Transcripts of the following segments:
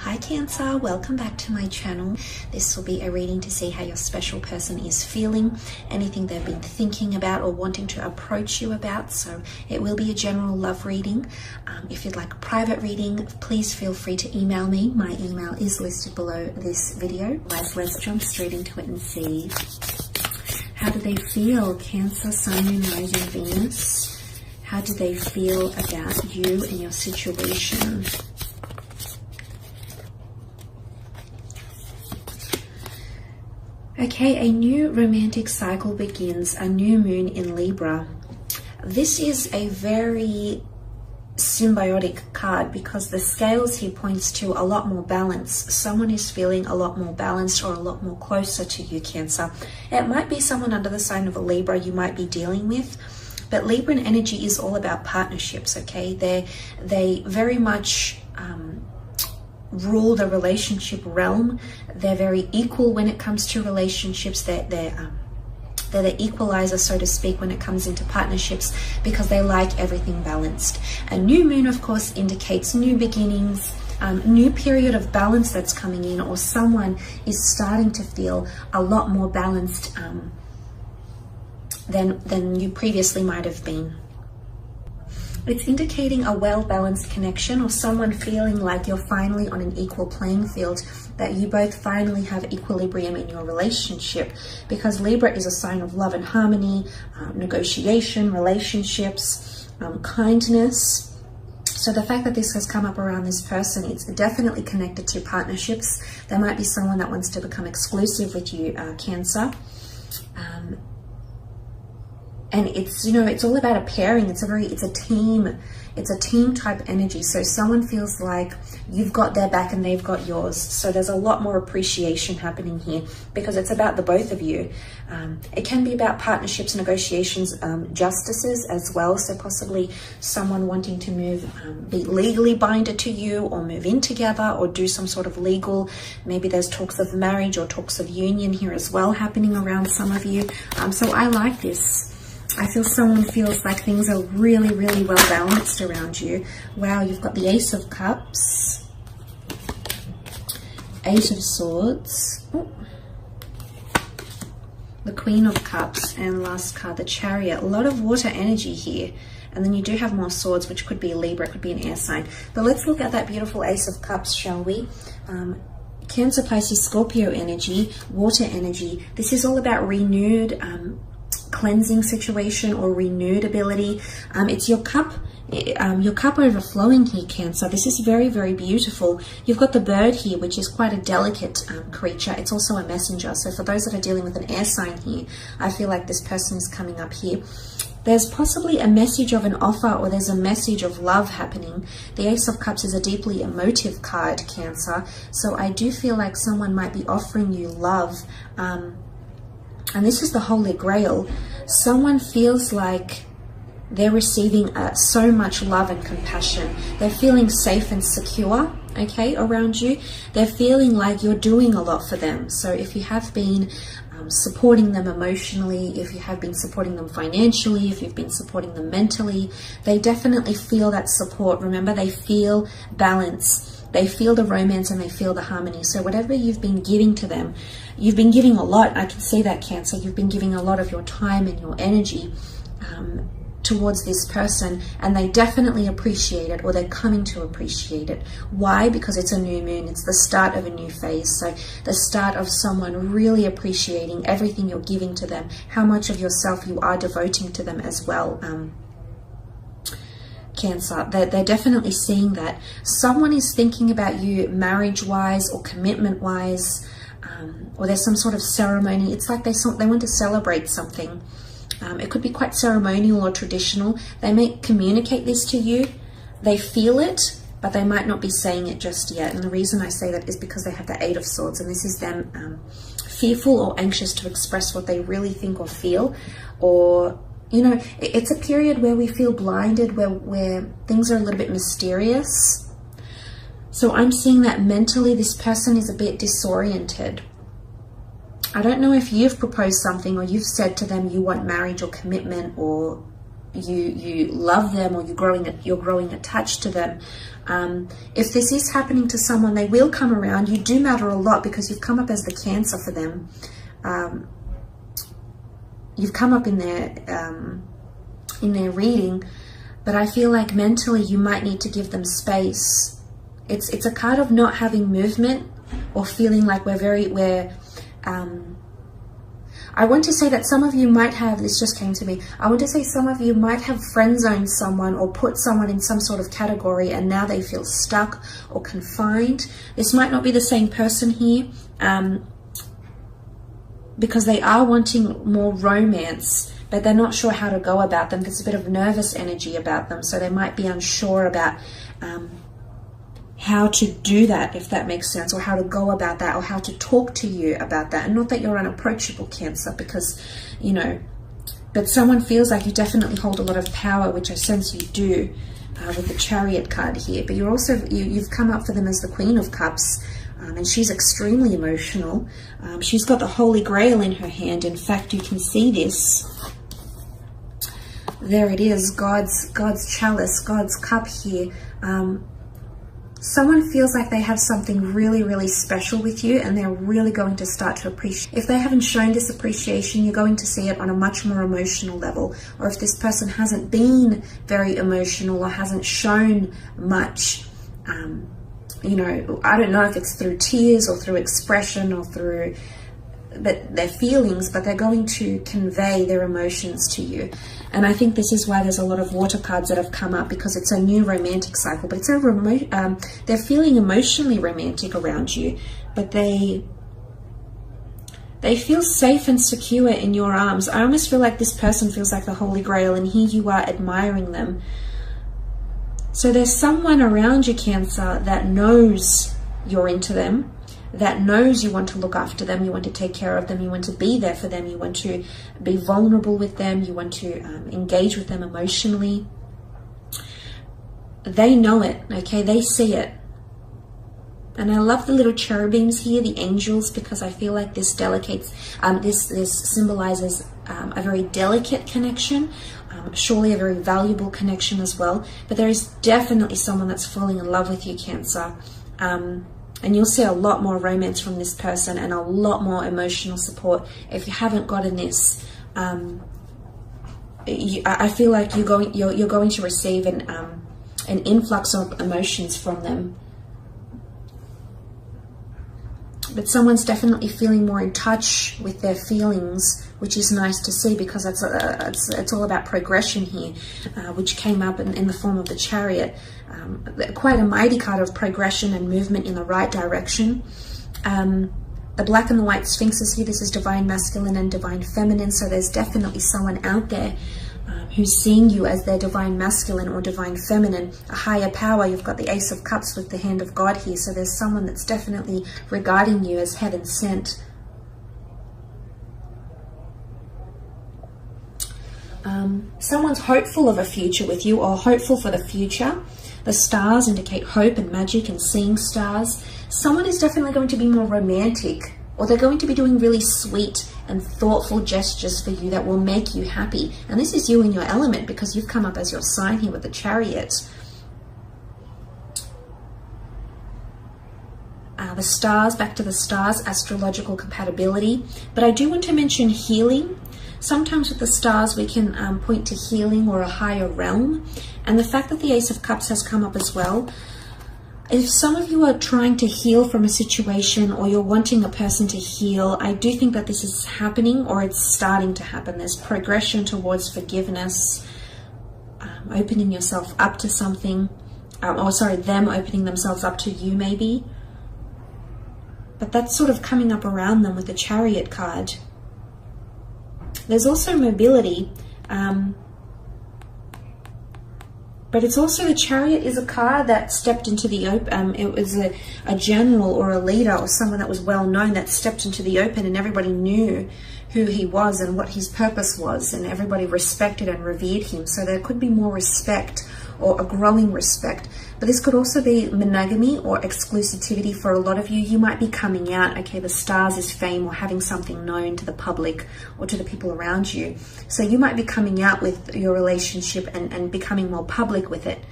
Hi Cancer, welcome back to my channel. This will be a reading to see how your special person is feeling, anything they've been thinking about or wanting to approach you about. So it will be a general love reading. If you'd like a private reading, please feel free to email me. My email is listed below this video. Let's jump straight into it and see. How do they feel? Cancer, Sun, Moon, Rising, Venus. How do they feel about you and your situation? Okay, a new romantic cycle begins, a new moon in Libra. This is a very symbiotic card because the scales here points to a lot more balance. Someone is feeling a lot more balanced or a lot more closer to you, Cancer. It might be someone under the sign of a Libra you might be dealing with, but Libran energy is all about partnerships, okay? They very much rule the relationship realm. They're very equal when it comes to relationships. They're the equalizer, so to speak, when it comes into partnerships because they like everything balanced. A new moon, of course, indicates new beginnings, new period of balance that's coming in, or someone is starting to feel a lot more balanced than you previously might have been. It's indicating a well-balanced connection or someone feeling like you're finally on an equal playing field, that you both finally have equilibrium in your relationship, because Libra is a sign of love and harmony, negotiation, relationships, kindness. So the fact that this has come up around this person, it's definitely connected to partnerships. There might be someone that wants to become exclusive with you, Cancer. And it's, you know, it's all about a pairing. It's a team type energy. So someone feels like you've got their back and they've got yours. So there's a lot more appreciation happening here because it's about the both of you. It can be about partnerships, negotiations, justices as well. So possibly someone wanting to move, be legally binded to you, or move in together, or do some sort of legal, maybe there's talks of marriage or talks of union here as well happening around some of you. So I like this. I feel someone feels like things are really, really well balanced around you. Wow, you've got the Ace of Cups, Eight of Swords, the Queen of Cups, and last card, the Chariot. A lot of water energy here. And then you do have more swords, which could be a Libra, it could be an air sign. But let's look at that beautiful Ace of Cups, shall we? Cancer, Pisces, Scorpio energy, water energy. This is all about renewed cleansing situation or renewed ability. It's your cup overflowing here, Cancer. This is very, very beautiful. You've got the bird here, which is quite a delicate creature. It's also a messenger. So for those that are dealing with an air sign here, I feel like this person is coming up here. There's possibly a message of an offer, or there's a message of love happening. The Ace of Cups is a deeply emotive card, Cancer. So I do feel like someone might be offering you love. And this is the Holy Grail. Someone feels like they're receiving so much love and compassion. They're feeling safe and secure, okay, around you. They're feeling like you're doing a lot for them. So if you have been supporting them emotionally, if you have been supporting them financially, if you've been supporting them mentally, they definitely feel that support. Remember, they feel balance. They feel the romance and they feel the harmony. So whatever you've been giving to them, you've been giving a lot. I can see that, Cancer. You've been giving a lot of your time and your energy towards this person, and they definitely appreciate it, or they're coming to appreciate it. Why? Because it's a new moon. It's the start of a new phase. So the start of someone really appreciating everything you're giving to them, how much of yourself you are devoting to them as well. Cancer, they're definitely seeing that. Someone is thinking about you marriage-wise or commitment-wise, or there's some sort of ceremony. It's like they want to celebrate something. It could be quite ceremonial or traditional. They may communicate this to you. They feel it, but they might not be saying it just yet. And the reason I say that is because they have the Eight of Swords, and this is them fearful or anxious to express what they really think or feel, or you know, it's a period where we feel blinded, where things are a little bit mysterious. So I'm seeing that mentally this person is a bit disoriented. I don't know if you've proposed something or you've said to them you want marriage or commitment or you love them, or you're growing attached to them. If this is happening to someone, they will come around. You do matter a lot because you've come up as the Cancer for them. You've come up in their reading, but I feel like mentally you might need to give them space. It's a card of not having movement, or feeling like I want to say that some of you might have, this just came to me, I want to say some of you might have friend zoned someone or put someone in some sort of category, and now they feel stuck or confined. This might not be the same person here, because they are wanting more romance, but they're not sure how to go about them. There's a bit of nervous energy about them, so they might be unsure about how to do that, if that makes sense, or how to go about that, or how to talk to you about that. And not that you're unapproachable, Cancer, because, you know, but someone feels like you definitely hold a lot of power, which I sense you do with the Chariot card here. But you're also, you've come up for them as the Queen of Cups, and she's extremely emotional. She's got the Holy Grail in her hand. In fact, you can see this. There it is, God's chalice, God's cup here. Someone feels like they have something really, really special with you, and they're really going to start to appreciate. If they haven't shown this appreciation, you're going to see it on a much more emotional level. Or if this person hasn't been very emotional or hasn't shown much, you know, I don't know if it's through tears or through expression or through their feelings, but they're going to convey their emotions to you. And I think this is why there's a lot of water cards that have come up, because it's a new romantic cycle, but it's they're feeling emotionally romantic around you, but they feel safe and secure in your arms. I almost feel like this person feels like the Holy Grail, and here you are admiring them. So there's someone around you, Cancer, that knows you're into them, that knows you want to look after them, you want to take care of them, you want to be there for them, you want to be vulnerable with them, you want to engage with them emotionally. They know it, okay? They see it. And I love the little cherubims here, the angels, because I feel like this this symbolizes a very delicate connection, surely a very valuable connection as well. But there is definitely someone that's falling in love with you, Cancer. And you'll see a lot more romance from this person, and a lot more emotional support. If you haven't gotten this, I feel like you're going to receive an influx of emotions from them. But someone's definitely feeling more in touch with their feelings, which is nice to see, because it's all about progression here, which came up in the form of the Chariot. Quite a mighty card of progression and movement in the right direction. The black and the white sphinxes here, this is divine masculine and divine feminine, so there's definitely someone out there who's seeing you as their divine masculine or divine feminine, a higher power. You've got the Ace of Cups with the hand of God here, so there's someone that's definitely regarding you as heaven sent. Someone's hopeful of a future with you, or hopeful for the future. The stars indicate hope and magic and seeing stars. Someone is definitely going to be more romantic, or they're going to be doing really sweet and thoughtful gestures for you that will make you happy. And this is you in your element, because you've come up as your sign here with the Chariot. The stars, back to the stars, astrological compatibility. But I do want to mention healing. Sometimes with the stars we can point to healing or a higher realm. And the fact that the Ace of Cups has come up as well, if some of you are trying to heal from a situation, or you're wanting a person to heal, I do think that this is happening, or it's starting to happen. There's progression towards forgiveness, opening yourself up to something, them opening themselves up to you maybe. But that's sort of coming up around them with the Chariot card. There's also mobility, but it's also, the Chariot is a card that stepped into the open. It was a general or a leader or someone that was well known that stepped into the open, and everybody knew who he was and what his purpose was, and everybody respected and revered him. So there could be more respect, or a growing respect. But this could also be monogamy or exclusivity for a lot of you. You might be coming out, okay, the stars is fame or having something known to the public or to the people around you. So you might be coming out with your relationship and becoming more public with it.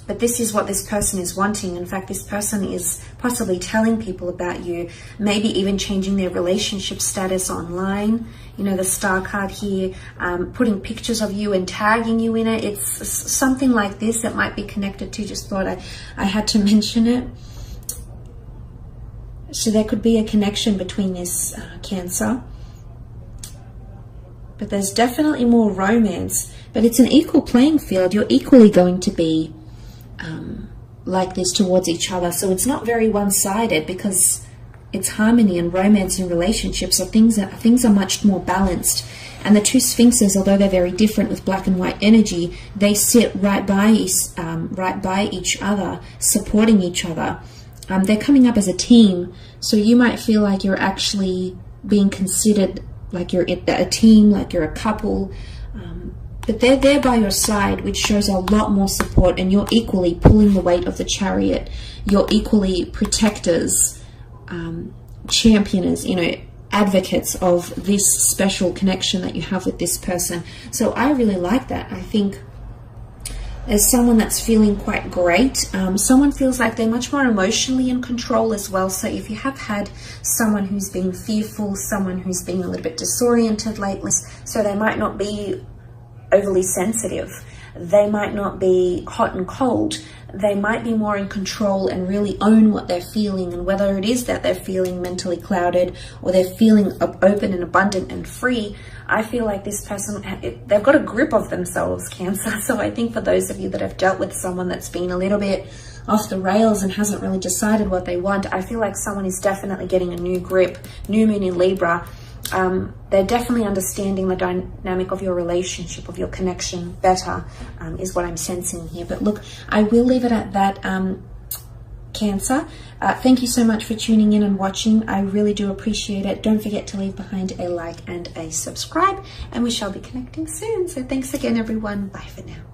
But this is what this person is wanting. In fact, this person is possibly telling people about you, maybe even changing their relationship status online. You know, the star card here, putting pictures of you and tagging you in it. It's something like this that might be connected to. Just thought I had to mention it. So there could be a connection between this Cancer. But there's definitely more romance. But it's an equal playing field. You're equally going to be like this towards each other. So it's not very one-sided, because it's harmony and romance in relationships. So things are much more balanced. And the two sphinxes, although they're very different with black and white energy, they sit right by each other, supporting each other. They're coming up as a team. So you might feel like you're actually being considered like you're a team, like you're a couple. But they're there by your side, which shows a lot more support, and you're equally pulling the weight of the Chariot. You're equally protectors, championers, you know, advocates of this special connection that you have with this person. So I really like that. I think as someone that's feeling quite great, someone feels like they're much more emotionally in control as well. So if you have had someone who's been fearful, someone who's been a little bit disoriented lately, so they might not be overly sensitive, they might not be hot and cold, they might be more in control and really own what they're feeling, and whether it is that they're feeling mentally clouded or they're feeling open and abundant and free, I feel like this person, they've got a grip of themselves, Cancer. So I think for those of you that have dealt with someone that's been a little bit off the rails and hasn't really decided what they want, I feel like someone is definitely getting a new grip. New moon in Libra. They're definitely understanding the dynamic of your relationship, of your connection better, is what I'm sensing here. But look, I will leave it at that, Cancer. Thank you so much for tuning in and watching. I really do appreciate it. Don't forget to leave behind a like and a subscribe, and we shall be connecting soon. So thanks again, everyone. Bye for now.